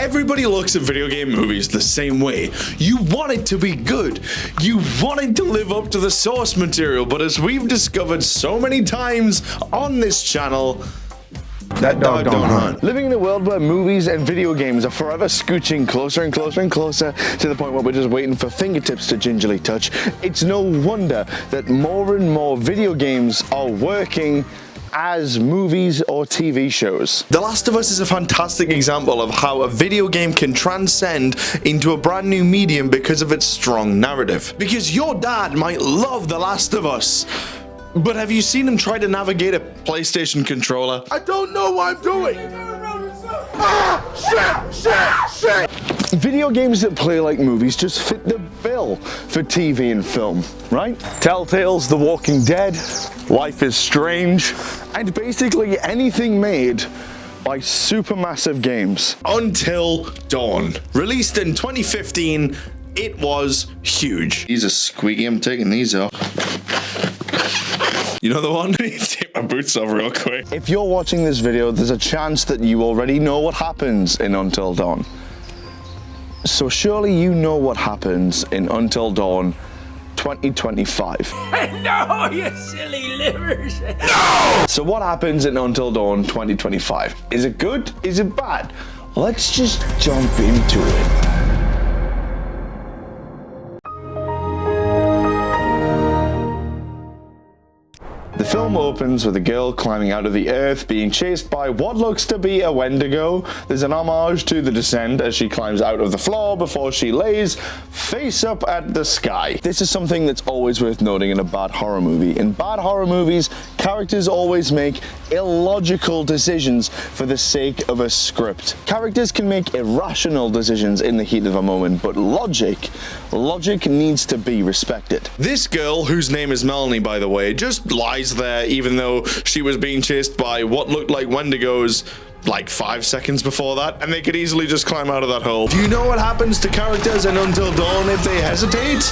Everybody looks at video game movies the same way. You want it to be good. You want it to live up to the source material, but as we've discovered so many times on this channel, that dog don't hunt. Living in a world where movies and video games are forever scooching closer and closer and closer to the point where we're just waiting for fingertips to gingerly touch, it's no wonder that more and more video games are working as movies or TV shows. The Last of Us is a fantastic example of how a video game can transcend into a brand new medium because of its strong narrative. Because your dad might love The Last of Us, but have you seen him try to navigate a PlayStation controller? I don't know what I'm doing! Shit! Video games that play like movies just fit the bill for TV and film, right? Telltale's The Walking Dead, Life is Strange, and basically anything made by supermassive games. Until Dawn. Released in 2015, it was huge. These are squeaky, I'm taking these off. You know the one? I need to take my boots off real quick. If you're watching this video, there's a chance that you already know what happens in Until Dawn. So surely you know what happens in Until Dawn 2025. No, you silly livers! No! So what happens in Until Dawn 2025? Is it good? Is it bad? Let's just jump into it. The film opens with a girl climbing out of the earth, being chased by what looks to be a Wendigo. There's an homage to The Descent as she climbs out of the floor before she lays face up at the sky. This is something that's always worth noting in a bad horror movie. In bad horror movies, characters always make illogical decisions for the sake of a script. Characters can make irrational decisions in the heat of a moment, but logic needs to be respected. This girl, whose name is Melanie, by the way, just lies there even though she was being chased by what looked like Wendigos like 5 seconds before that, and they could easily just climb out of that hole. Do you know what happens to characters in Until Dawn if they hesitate?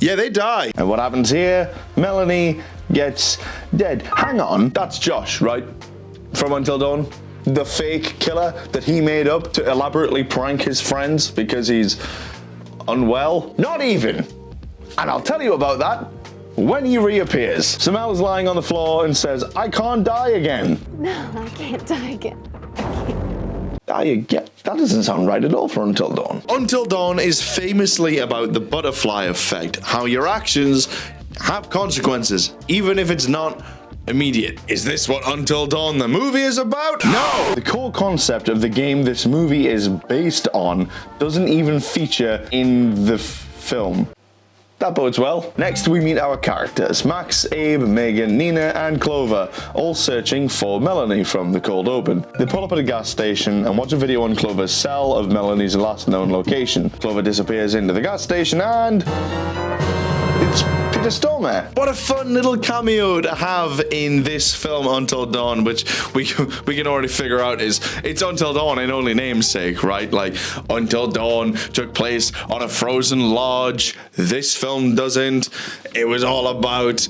Yeah, they die. And what happens here? Melanie gets dead. Hang on, that's Josh, right? From Until Dawn? The fake killer that he made up to elaborately prank his friends because he's unwell? Not even. And I'll tell you about that when he reappears. So Mel is lying on the floor and says, I can't die again. No, I can't die again. Die again? That doesn't sound right at all for Until Dawn. Until Dawn is famously about the butterfly effect, how your actions have consequences, even if it's not immediate. Is this what Until Dawn the movie is about? No! The core concept of the game this movie is based on doesn't even feature in the film. That bodes well. Next we meet our characters, Max, Abe, Megan, Nina, and Clover, all searching for Melanie from the cold open. They pull up at a gas station and watch a video on Clover's cell of Melanie's last known location. Clover disappears into the gas station and it's Peter Stormare. What a fun little cameo to have in this film Until Dawn, which we can already figure out is it's Until Dawn in only namesake, right? Like Until Dawn took place on a frozen lodge. This film doesn't. It was all about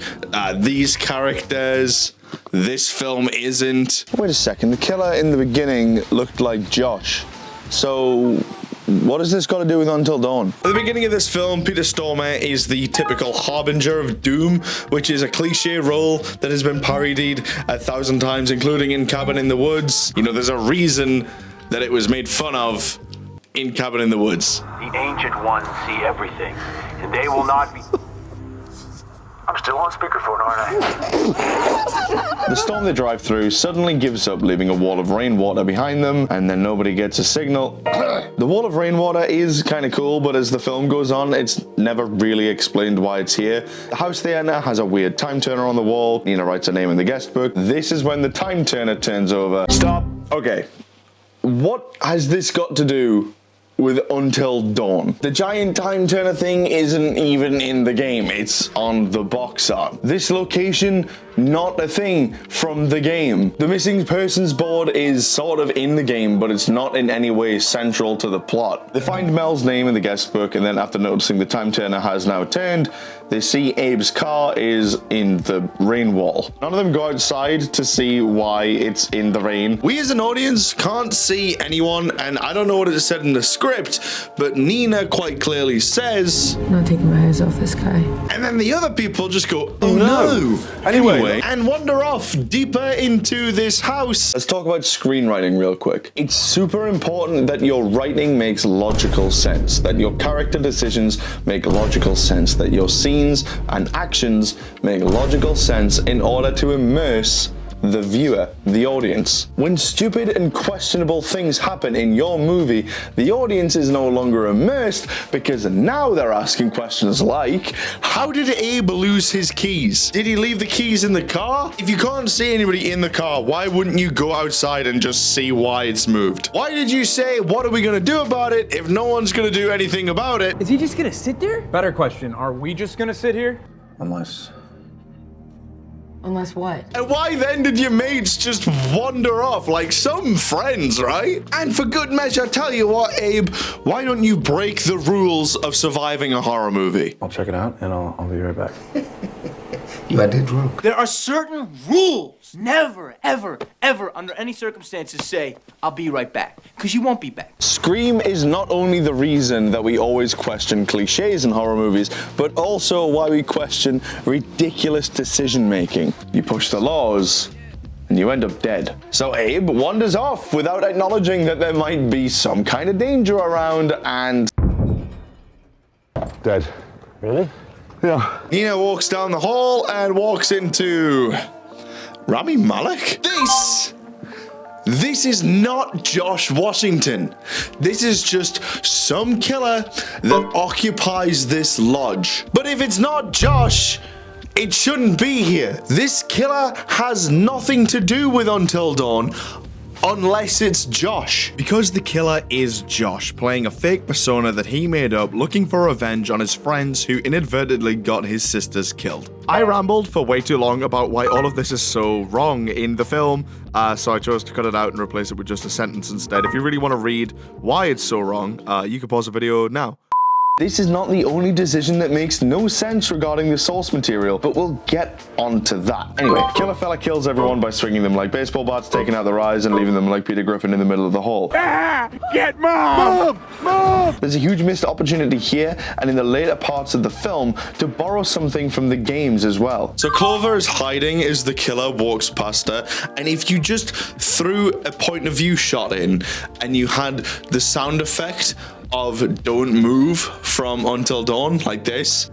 these characters. This film isn't. Wait a second, the killer in the beginning looked like Josh. So what has this got to do with Until Dawn? At the beginning of this film, Peter Stormare is the typical harbinger of doom, which is a cliche role that has been parodied 1,000 times, including in Cabin in the Woods. You know, there's a reason that it was made fun of in Cabin in the Woods. The Ancient Ones see everything, and they will not be... I'm still on speakerphone, aren't I? The storm they drive through suddenly gives up, leaving a wall of rainwater behind them, and then nobody gets a signal. The wall of rainwater is kind of cool, but as the film goes on, it's never really explained why it's here. The house they enter has a weird time turner on the wall. Nina writes her name in the guest book. This is when the time turner turns over. Stop. Okay. What has this got to do with Until Dawn? The giant time turner thing isn't even in the game, it's on the box art. This location not a thing from the game. The missing persons board is sort of in the game, but it's not in any way central to the plot. They find Mel's name in the guest book, and then after noticing the time turner has now turned, they see Abe's car is in the rain wall. None of them go outside to see why it's in the rain. We as an audience can't see anyone, and I don't know what it said in the script, but Nina quite clearly says, I'm not taking my eyes off this guy. and then the other people just go, oh no. Anyway, and wander off deeper into this house. Let's talk about screenwriting real quick. It's super important that your writing makes logical sense, that your character decisions make logical sense, that your scenes and actions make logical sense in order to immerse the viewer, the audience. When stupid and questionable things happen in your movie, the audience is no longer immersed because now they're asking questions like, how did Abe lose his keys? Did he leave the keys in the car? If you can't see anybody in the car, why wouldn't you go outside and just see why it's moved? Why did you say, what are we gonna do about it if no one's gonna do anything about it? Is he just gonna sit there? Better question, are we just gonna sit here? Unless what? And why then did your mates just wander off like some friends, right? And for good measure, tell you what, Abe, why don't you break the rules of surviving a horror movie? I'll check it out and I'll be right back. You had it drunk. There are certain rules. Never, ever, ever, under any circumstances say, I'll be right back. Because you won't be back. Scream is not only the reason that we always question cliches in horror movies, but also why we question ridiculous decision making. You push the laws, and you end up dead. So Abe wanders off without acknowledging that there might be some kind of danger around, and... Dead. Really? Yeah. Nina walks down the hall and walks into Rami Malek. This is not Josh Washington. This is just some killer that occupies this lodge. But if it's not Josh, it shouldn't be here. This killer has nothing to do with Until Dawn unless it's Josh. Because the killer is Josh, playing a fake persona that he made up, looking for revenge on his friends who inadvertently got his sisters killed. I rambled for way too long about why all of this is so wrong in the film, so I chose to cut it out and replace it with just a sentence instead. If you really want to read why it's so wrong, you can pause the video now. This is not the only decision that makes no sense regarding the source material, but we'll get onto that. Anyway, killer fella kills everyone by swinging them like baseball bats, taking out their eyes, and leaving them like Peter Griffin in the middle of the hall. Get mom! Mom! There's a huge missed opportunity here and in the later parts of the film to borrow something from the games as well. So Clover is hiding as the killer walks past her, and if you just threw a point of view shot in and you had the sound effect of Don't Move from Until Dawn, like this.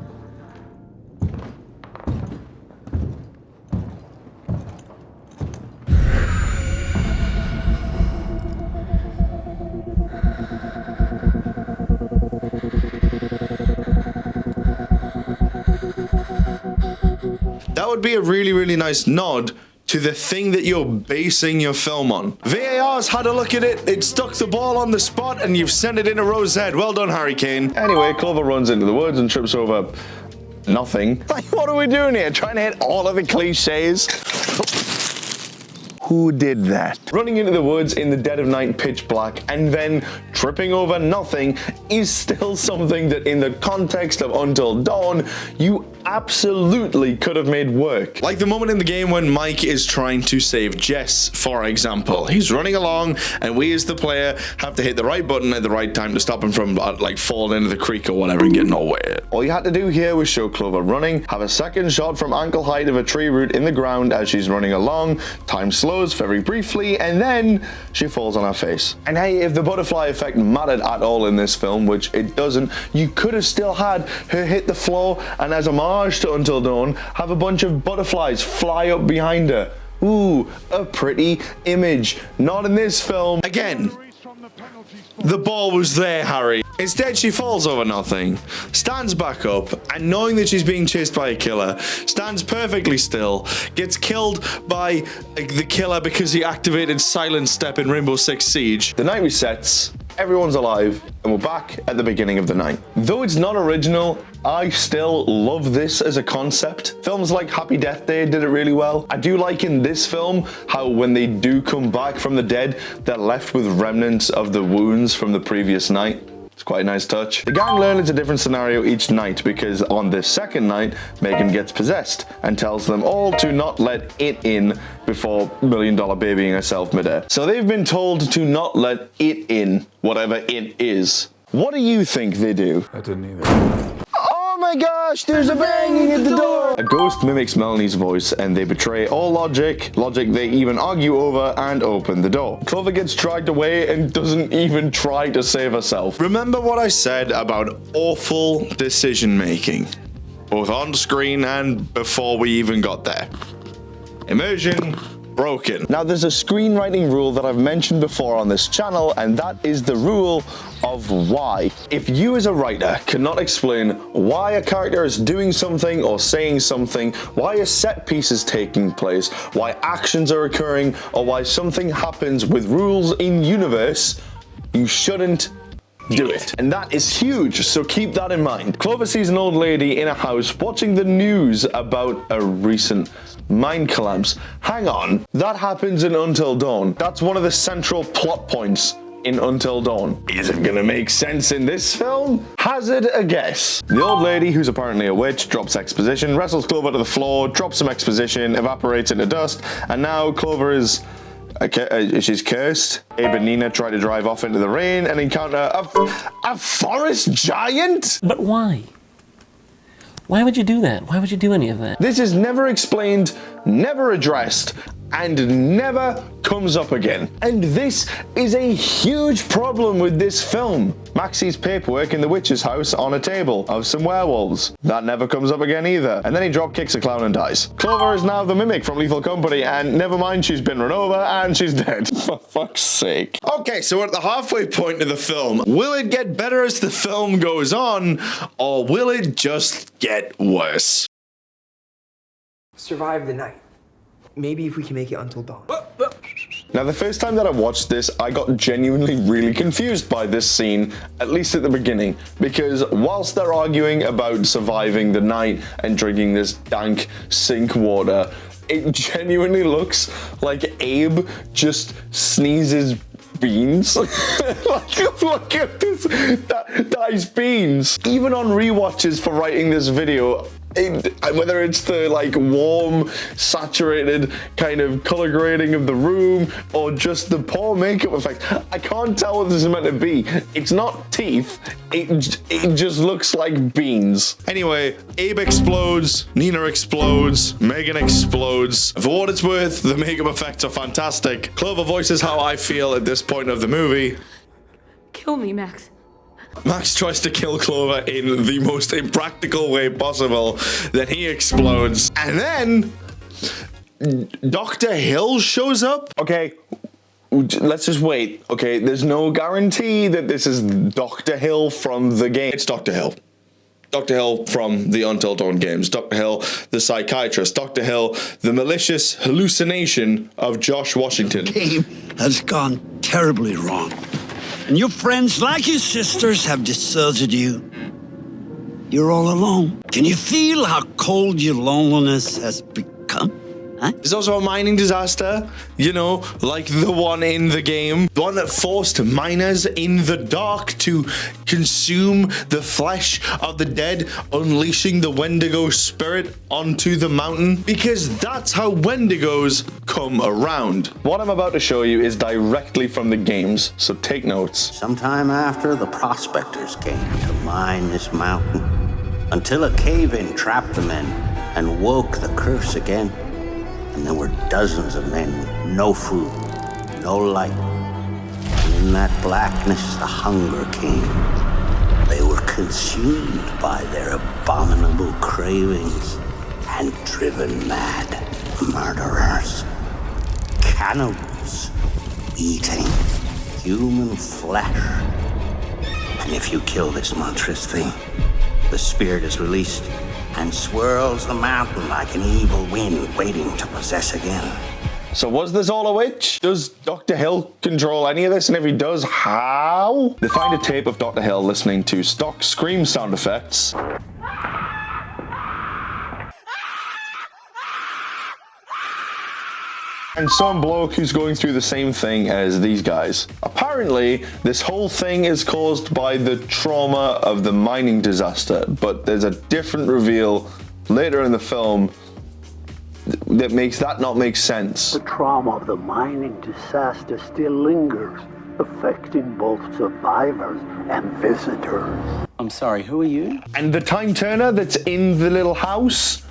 That would be a really, really nice nod to the thing that you're basing your film on. VAR's had a look at it, it stuck the ball on the spot, and you've sent it in a rose head. Well done, Harry Kane. Anyway, Clover runs into the woods and trips over nothing. Like, what are we doing here? Trying to hit all of the cliches? Who did that? Running into the woods in the dead of night, pitch black, and then tripping over nothing is still something that in the context of Until Dawn, you absolutely could have made work. Like the moment in the game when Mike is trying to save Jess, for example. He's running along, and we as the player have to hit the right button at the right time to stop him from like falling into the creek or whatever and getting all wet. All you had to do here was show Clover running, have a second shot from ankle height of a tree root in the ground as she's running along, time slows very briefly, and then she falls on her face. And hey, if the butterfly effect mattered at all in this film, which it doesn't, you could have still had her hit the floor and as homage to Until Dawn, have a bunch of butterflies fly up behind her. Ooh, a pretty image. Not in this film. Again, the ball was there, Harry. Instead, she falls over nothing, stands back up, and knowing that she's being chased by a killer, stands perfectly still, gets killed by the killer because he activated Silent Step in Rainbow Six Siege. The night resets, everyone's alive, and we're back at the beginning of the night. Though it's not original, I still love this as a concept. Films like Happy Death Day did it really well. I do like in this film how when they do come back from the dead, they're left with remnants of the wounds from the previous night. It's quite a nice touch. The gang learn it's a different scenario each night because on this second night, Megan gets possessed and tells them all to not let it in before $1 Million Babying herself midair. So they've been told to not let it in, whatever it is. What do you think they do? I didn't either. Oh my gosh, there's a banging at the door! A ghost mimics Melanie's voice and they betray all logic they even argue over and open the door. Clover gets dragged away and doesn't even try to save herself. Remember what I said about awful decision making, both on screen and before we even got there. Immersion broken. Now there's a screenwriting rule that I've mentioned before on this channel, and that is the rule of why. If you as a writer cannot explain why a character is doing something or saying something, why a set piece is taking place, why actions are occurring, or why something happens with rules in universe, you shouldn't do it. And that is huge, so keep that in mind. Clover sees an old lady in a house watching the news about a recent mine collapse. Hang on, that happens in Until Dawn. That's one of the central plot points in Until Dawn. Is it gonna make sense in this film? Hazard a guess. The old lady, who's apparently a witch, drops exposition, wrestles Clover to the floor, drops some exposition, evaporates into dust, and now Clover is she's cursed. Abe and Nina try to drive off into the rain and encounter a forest giant? But why? Why would you do that? Why would you do any of that? This is never explained, never addressed, and never comes up again. And this is a huge problem with this film. Max sees paperwork in the witch's house on a table of some werewolves. That never comes up again either. And then he drop kicks a clown and dies. Clover is now the mimic from Lethal Company, and never mind, she's been run over and she's dead. For fuck's sake. Okay, so we're at the halfway point of the film. Will it get better as the film goes on, or will it just get worse? Survive the night. Maybe if we can make it until dawn. Now, the first time that I watched this, I got genuinely really confused by this scene, at least at the beginning, because whilst they're arguing about surviving the night and drinking this dank sink water, it genuinely looks like Abe just sneezes beans. Look at this, that is beans. Even on rewatches for writing this video, whether it's the like warm, saturated kind of color grading of the room or just the poor makeup effect, I can't tell what this is meant to be. It's not teeth, it just looks like beans. Anyway, Abe explodes, Nina explodes, Megan explodes. For what it's worth, the makeup effects are fantastic. Clover voices how I feel at this point of the movie. Kill me, Max. Max tries to kill Clover in the most impractical way possible. Then he explodes. And then Dr. Hill shows up. Okay, let's just wait. Okay, there's no guarantee that this is Dr. Hill from the game. It's Dr. Hill. Dr. Hill from the Until Dawn games. Dr. Hill, the psychiatrist. Dr. Hill, the malicious hallucination of Josh Washington. The game has gone terribly wrong. And your friends, like your sisters, have deserted you. You're all alone. Can you feel how cold your loneliness has become? Huh? There's also a mining disaster, you know, like the one in the game. The one that forced miners in the dark to consume the flesh of the dead, unleashing the Wendigo spirit onto the mountain. Because that's how Wendigos come around. What I'm about to show you is directly from the games, so take notes. Sometime after, the prospectors came to mine this mountain, until a cave-in trapped the men and woke the curse again. And there were dozens of men with no food, no light. And in that blackness, the hunger came. They were consumed by their abominable cravings and driven mad. Murderers, cannibals, eating human flesh. And if you kill this monstrous thing, the spirit is released and swirls the mountain like an evil wind waiting to possess again. So was this all a witch? Does Dr. Hill control any of this? And if he does, how? They find a tape of Dr. Hill listening to stock scream sound effects. And some bloke who's going through the same thing as these guys. Apparently, this whole thing is caused by the trauma of the mining disaster, but there's a different reveal later in the film that makes that not make sense. The trauma of the mining disaster still lingers, affecting both survivors and visitors. I'm sorry, who are you? And the time turner that's in the little house?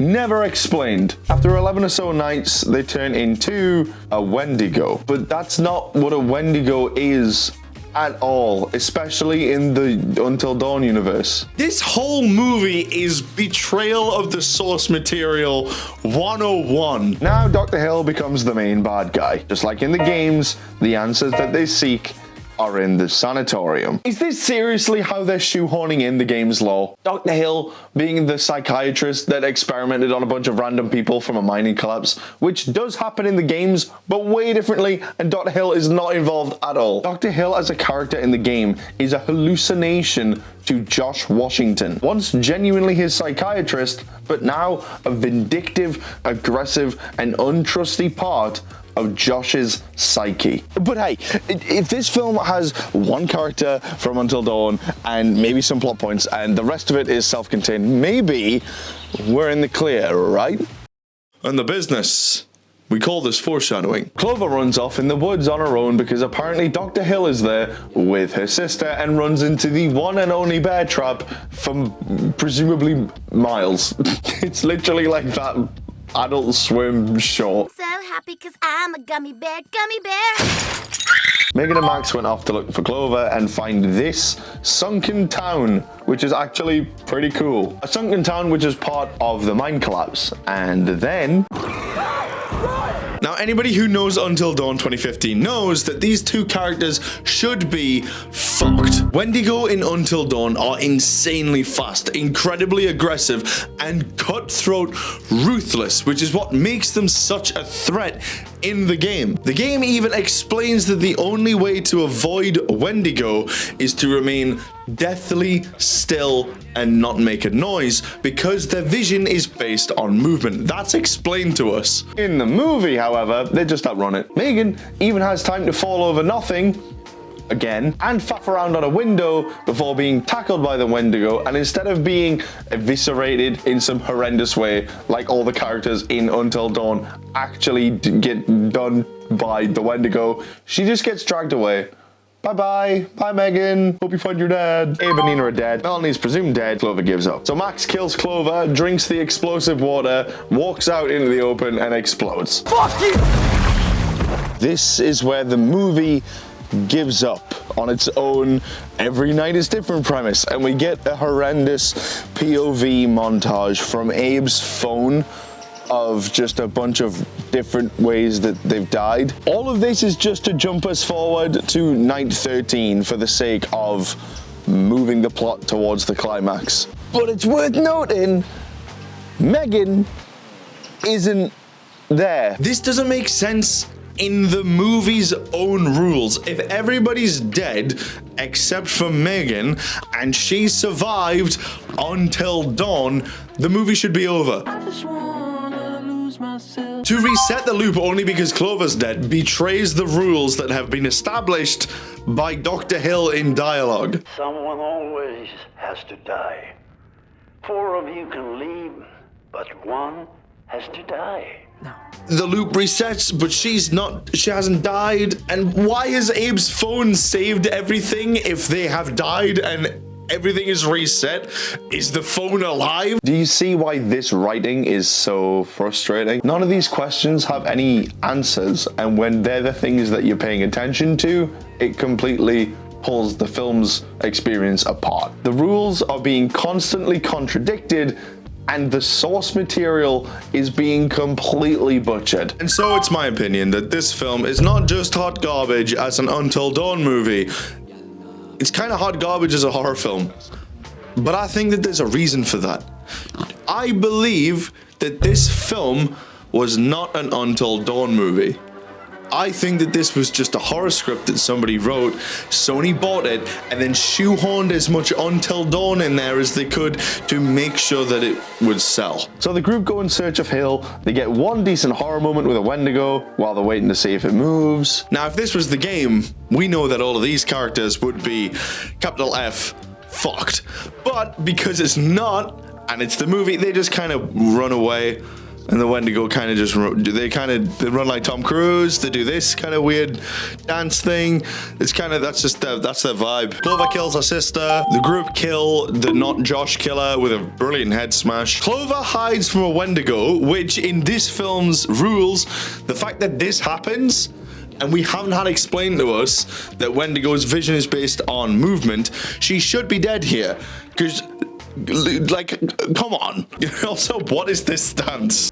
Never explained. After 11 or so nights, they turn into a Wendigo. But that's not what a Wendigo is at all, especially in the Until Dawn universe. This whole movie is betrayal of the source material 101. Now Dr. Hill becomes the main bad guy. Just like in the games, the answers that they seek are in the sanatorium. Is this seriously how they're shoehorning in the game's lore? Dr. Hill being the psychiatrist that experimented on a bunch of random people from a mining collapse, which does happen in the games, but way differently, and Dr. Hill is not involved at all. Dr. Hill as a character in the game is a hallucination to Josh Washington. Once genuinely his psychiatrist, but now a vindictive, aggressive, and untrusty part of Josh's psyche. But hey, if this film has one character from Until Dawn and maybe some plot points and the rest of it is self-contained, maybe we're in the clear, right? And the business, we call this foreshadowing. Clover runs off in the woods on her own because apparently Dr. Hill is there with her sister and runs into the one and only bear trap from presumably miles. It's literally like that Adult Swim short. So happy because I'm a gummy bear, gummy bear. Megan and Max went off to look for Clover and find this sunken town, which is actually pretty cool. A sunken town which is part of the mine collapse. And then... Now, anybody who knows Until Dawn 2015 knows that these two characters should be fucked. Wendigo in Until Dawn are insanely fast, incredibly aggressive, and cutthroat ruthless, which is what makes them such a threat in the game. The game even explains that the only way to avoid Wendigo is to remain deathly still and not make a noise because their vision is based on movement. That's explained to us. In the movie, however, they just outrun it. Megan even has time to fall over nothing again and faff around on a window before being tackled by the Wendigo, and instead of being eviscerated in some horrendous way like all the characters in Until Dawn actually get done by the Wendigo, she just gets dragged away. Bye-bye. Bye, Megan. Hope you find your dad. Abe and Nina are dead. Melanie's presumed dead. Clover gives up. So Max kills Clover, drinks the explosive water, walks out into the open, and explodes. Fuck you! This is where the movie gives up on its own every night is different premise, and we get a horrendous POV montage from Abe's phone of just a bunch of different ways that they've died. All of this is just to jump us forward to night 13 for the sake of moving the plot towards the climax. But it's worth noting, Megan isn't there. This doesn't make sense in the movie's own rules. If everybody's dead except for Megan and she survived Until Dawn, the movie should be over. To reset the loop only because Clover's dead betrays the rules that have been established by Dr. Hill in dialogue. Someone always has to die. 4 of you can leave, but 1 has to die. The loop resets, but she hasn't died. And why has Abe's phone saved everything if they have died and everything is reset? Is the phone alive? Do you see why this writing is so frustrating? None of these questions have any answers, and when they're the things that you're paying attention to, it completely pulls the film's experience apart. The rules are being constantly contradicted, and the source material is being completely butchered. And so it's my opinion that this film is not just hot garbage as an Until Dawn movie. It's kind of hot garbage as a horror film. But I think that there's a reason for that. I believe that this film was not an Until Dawn movie. I think that this was just a horror script that somebody wrote, Sony bought it, and then shoehorned as much Until Dawn in there as they could to make sure that it would sell. So the group go in search of Hill. They get one decent horror moment with a Wendigo while they're waiting to see if it moves. Now, if this was the game, we know that all of these characters would be capital F fucked. But because it's not, and it's the movie, they just kind of run away. And the Wendigo kind of just, they run like Tom Cruise. They do this kind of weird dance thing. It's kind of, that's their vibe. Clover kills her sister. The group kill the not Josh killer with a brilliant head smash. Clover hides from a Wendigo, which in this film's rules, the fact that this happens, and we haven't had explained to us that Wendigo's vision is based on movement, she should be dead here. Because, like, come on. Also, what is this stance?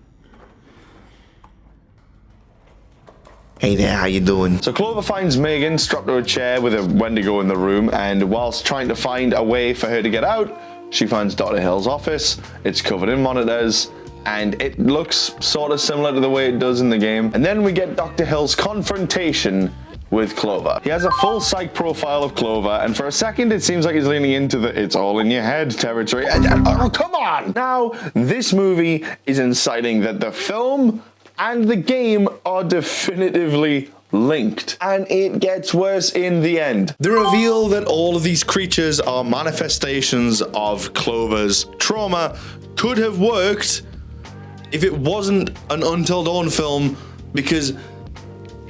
Hey there, how you doing? So Clover finds Megan strapped to a chair with a Wendigo in the room, and whilst trying to find a way for her to get out, she finds Dr. Hill's office. It's covered in monitors, and it looks sort of similar to the way it does in the game. And then we get Dr. Hill's confrontation with Clover. He has a full psych profile of Clover, and for a second it seems like he's leaning into the it's all in your head territory. Oh, come on! Now, this movie is inciting that the film and the game are definitively linked, and it gets worse in the end. The reveal that all of these creatures are manifestations of Clover's trauma could have worked if it wasn't an Until Dawn film, because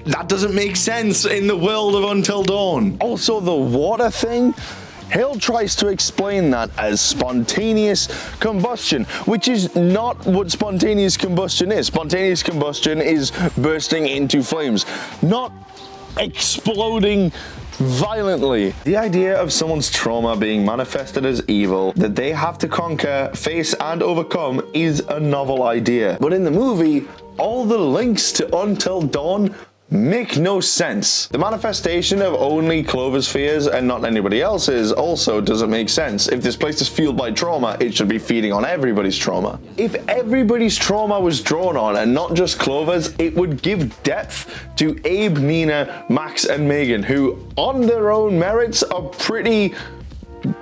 that doesn't make sense in the world of Until Dawn. Also, the water thing, Hill tries to explain that as spontaneous combustion, which is not what spontaneous combustion is. Spontaneous combustion is bursting into flames, not exploding violently. The idea of someone's trauma being manifested as evil that they have to conquer, face, and overcome is a novel idea. But in the movie, all the links to Until Dawn make no sense. The manifestation of only Clover's fears and not anybody else's also doesn't make sense. If this place is fueled by trauma, it should be feeding on everybody's trauma. If everybody's trauma was drawn on and not just Clover's, it would give depth to Abe, Nina, Max, and Megan, who on their own merits are pretty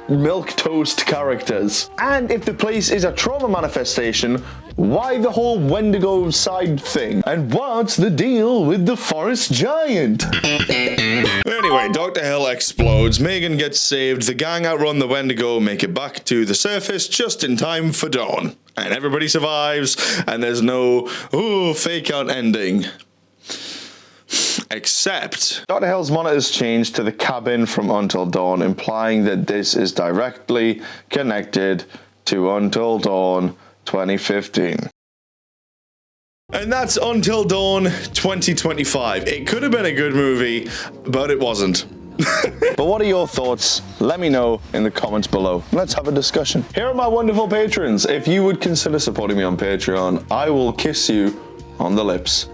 milquetoast characters. And if the place is a trauma manifestation, why the whole Wendigo side thing? And what's the deal with the forest giant? Anyway, Dr. Hill explodes, Megan gets saved, the gang outrun the Wendigo, make it back to the surface just in time for dawn. And everybody survives, and there's no, fake out ending. Except Dr. Hill's monitors change to the cabin from Until Dawn, implying that this is directly connected to Until Dawn 2015. And that's Until Dawn 2025. It could have been a good movie, but it wasn't. But what are your thoughts? Let me know in the comments below. Let's have a discussion. Here are my wonderful patrons. If you would consider supporting me on Patreon, I will kiss you on the lips.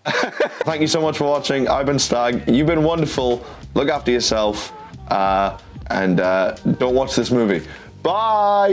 Thank you so much for watching. I've been Stag. You've been wonderful. Look after yourself. And don't watch this movie. Bye!